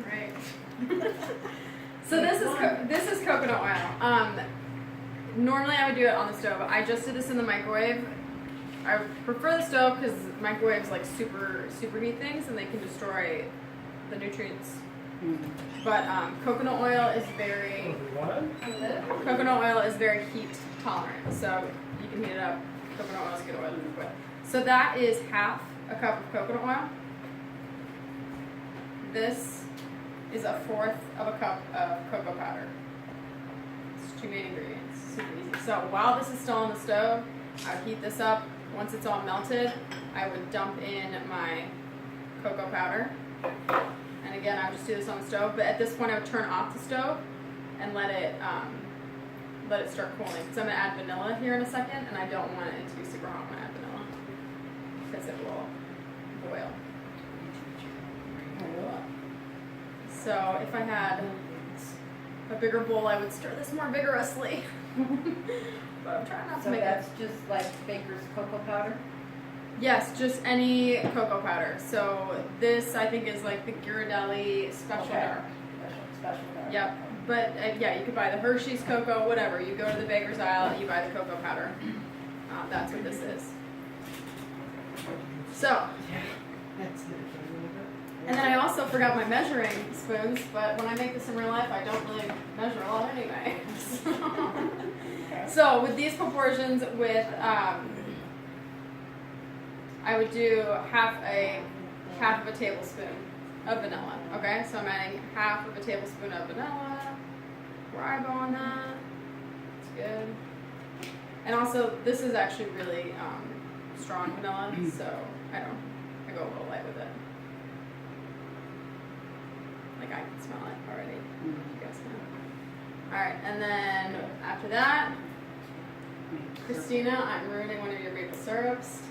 Right. So this is coconut oil. Normally I would do it on the stove. I just did this in the microwave. I prefer the stove because microwaves like super heat things and they can destroy the nutrients. But coconut oil is very heat tolerant, so you can heat it up. Coconut oil is good oil to cook with. So that is half a cup of coconut oil. This is a fourth of a cup of cocoa powder. It's 2 main ingredients. Super easy. So while this is still on the stove, I would heat this up. Once it's all melted, I would dump in my cocoa powder. And again, I would just do this on the stove. But at this point, I would turn off the stove and let it start cooling. Because I'm going to add vanilla here in a second, and I don't want it to be super hot when I add vanilla because it will boil. So if I had a bigger bowl, I would stir this more vigorously. But I'm trying not to make it. So that's just like baker's cocoa powder? Yes, just any cocoa powder. So this, I think, is like the Ghirardelli Special Dark. Special Dark. Yep. But yeah, you could buy the Hershey's cocoa, whatever. You go to the baker's aisle, you buy the cocoa powder. That's what this is. So. And then I also forgot my measuring spoons, but when I make this in real life, I don't really measure a lot anyway. So with these proportions, I would do half of a tablespoon of vanilla. Okay, so I'm adding half of a tablespoon of vanilla. We're eyeballing that. It's good. And also, this is actually really strong vanilla, so I go a little light with it. Like I can smell it already. You guys know. All right, and then after that, Christina, I'm ruining one of your maple syrups.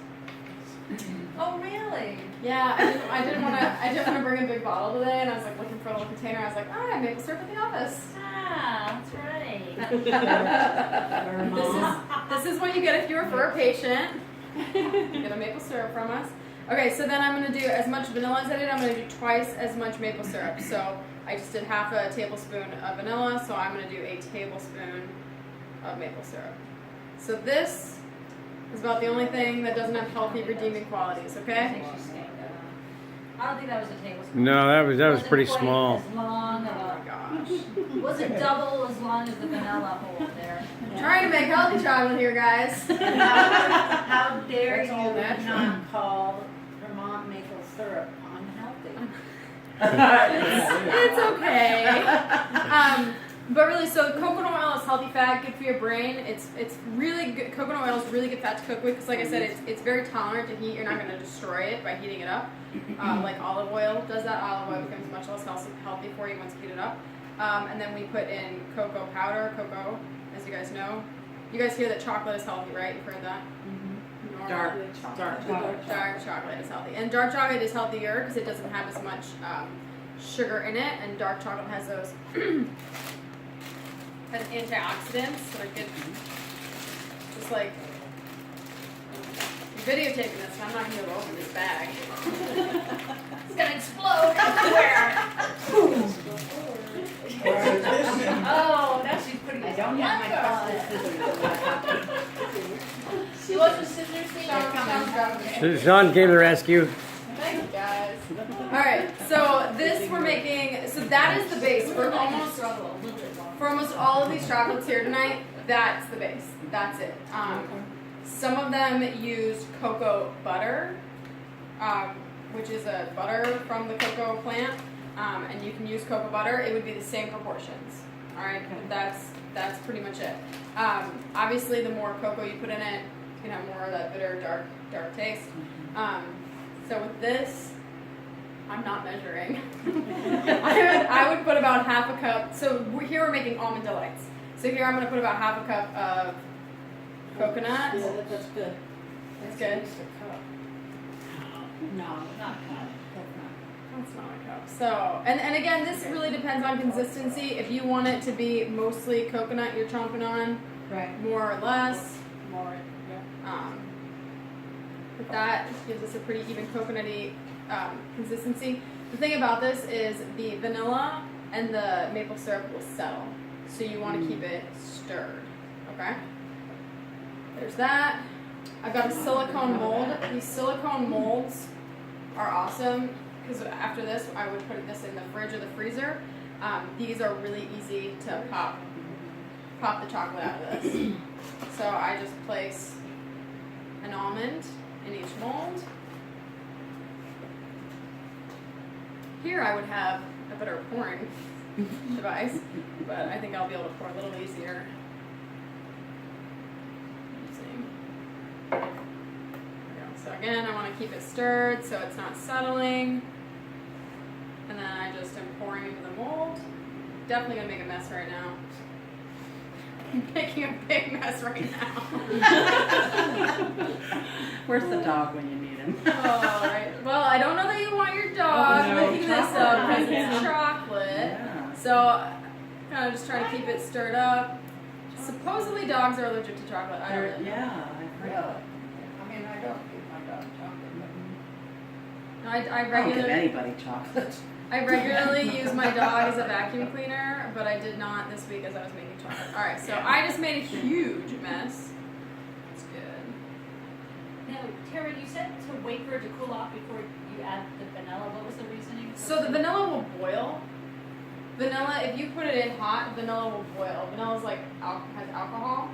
Oh really? Yeah, I didn't want to bring a big bottle today, and I was like looking for a little container. I was like, oh, I have maple syrup at the office. Ah, that's right. This is what you get if you refer a patient. You get a maple syrup from us. Okay, so then I'm going to do as much vanilla as I did. I'm going to do twice as much maple syrup. So I just did half a tablespoon of vanilla, so I'm going to do a tablespoon of maple syrup. So this is about the only thing that doesn't have healthy redeeming qualities, okay? I don't think that was a tablespoon. No, that was pretty Wasn't quite small. As long Oh my gosh. was it double as long as the vanilla hole there? Trying to make healthy chocolate here, guys. How dare That's all you natural. not call Vermont maple syrup unhealthy? It's okay. But really, so coconut oil is healthy fat, good for your brain. It's really good. Coconut oil is really good fat to cook with because, like I said, it's very tolerant to heat. You're not going to destroy it by heating it up. Like olive oil does that. Olive oil becomes much less healthy for you once you heat it up. And then we put in cocoa powder. Cocoa, as you guys know. You guys hear that chocolate is healthy, right? You've heard that? Mm-hmm. Dark Chocolate is healthy. And dark chocolate is healthier because it doesn't have as much sugar in it. And dark chocolate has those has antioxidants that are good. Just like I'm videotaping this, and I'm not going to be able to open this bag. It's gonna explode everywhere. Oh, now she's putting I it don't have my custom scissors. She wants the scissors thing. Sean came to the rescue. Thank you, guys. All right, so this we're making. So that is the base for almost all of these chocolates here tonight. That's the base. That's it. Some of them used cocoa butter, which is a butter from the cocoa plant, and you can use cocoa butter. It would be the same proportions. All right, that's pretty much it. Obviously, the more cocoa you put in it, you can have more of that bitter, dark taste. So with this, I'm not measuring. I would put about half a cup. So here we're making almond delights. So here I'm going to put about half a cup of coconut. Yeah, that's good. That's good. No, not cut. That's not a cup. So, and again, this really depends on consistency. If you want it to be mostly coconut you're chomping on, Right. more or less. More. But that gives us a pretty even coconutty consistency. The thing about this is the vanilla and the maple syrup will settle. So you want to keep it stirred, okay? There's that. I've got a silicone mold. These silicone molds are awesome because after this, I would put this in the fridge or the freezer. These are really easy to pop the chocolate out of this. So I just place an almond in each mold. Here I would have a better pouring device, but I think I'll be able to pour a little easier. There we go. So again, I want to keep it stirred so it's not settling. And then I just am pouring into the mold. Definitely gonna make a mess right now. I'm making a big mess right now. Where's the dog when you need him? All right. Well, I don't know that you want your dog licking this up because Yeah. it's chocolate. Yeah. So, kind of just trying to keep it stirred up. Supposedly, dogs are allergic to chocolate. I don't really know. Yeah, I've heard that. I mean, I don't give my dog chocolate, No, I don't give regularly, anybody chocolate. I regularly use my dog as a vacuum cleaner, but I did not this week as I was making chocolate. All right, so I just made a huge mess. That's good. Now, Tara, you said to wait for it to cool off before you add the vanilla. What was the reasoning? So the vanilla will boil. Vanilla, if you put it in hot, vanilla will boil. Vanilla's like has alcohol,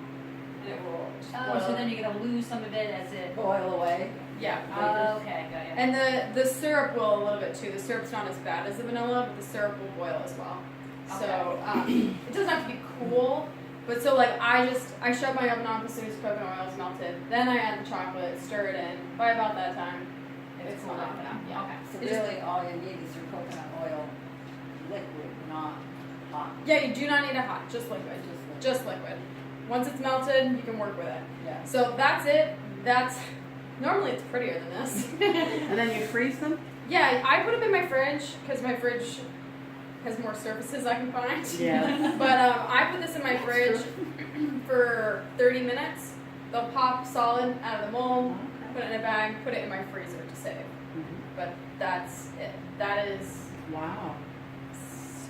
and it will just boil. Oh, so then you're gonna lose some of it as it. boil away. Yeah. Oh, okay, got you. And the syrup will a little bit too. The syrup's not as bad as the vanilla, but the syrup will boil as well. So it doesn't have to be cool, but so like I shut my oven off as soon as coconut oil is melted. Then I add the chocolate, stir it in. By about that time, it's cooled off. Yeah. Okay. So It just- really, all you need is your coconut oil liquid, not hot. Yeah, you do not need it hot, just liquid. Just liquid. Once it's melted, you can work with it. Yeah. So that's it. Normally it's prettier than this. And then you freeze them? Yeah, I put them in my fridge because my fridge has more surfaces I can find. Yeah. But I put this in my fridge for 30 minutes. They'll pop solid out of the mold, put it in a bag, put it in my freezer to save. But that's it. That is, Wow.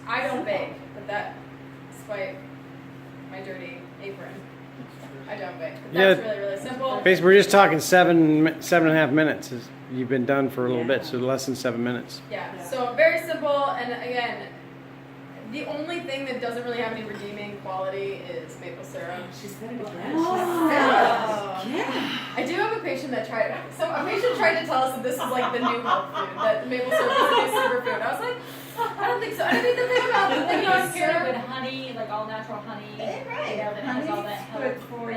I don't bake, but that, despite my dirty apron, I don't bake. But that's really, really simple. Basically, we're just talking 7.5 minutes. You've been done for a little bit, so less than 7 minutes. Yeah, so very simple, and again, the only thing that doesn't really have any redeeming quality is maple syrup. She's gonna be Yeah. I do have a patient that tried. So a patient tried to tell us that this is like the new health food, that maple syrup is the new superfood. I was like, I don't think so. I mean, the thing about the thing You know, about it's paired syrup. with honey, like all natural honey. Right. You know, that has all that Honey's good health for you.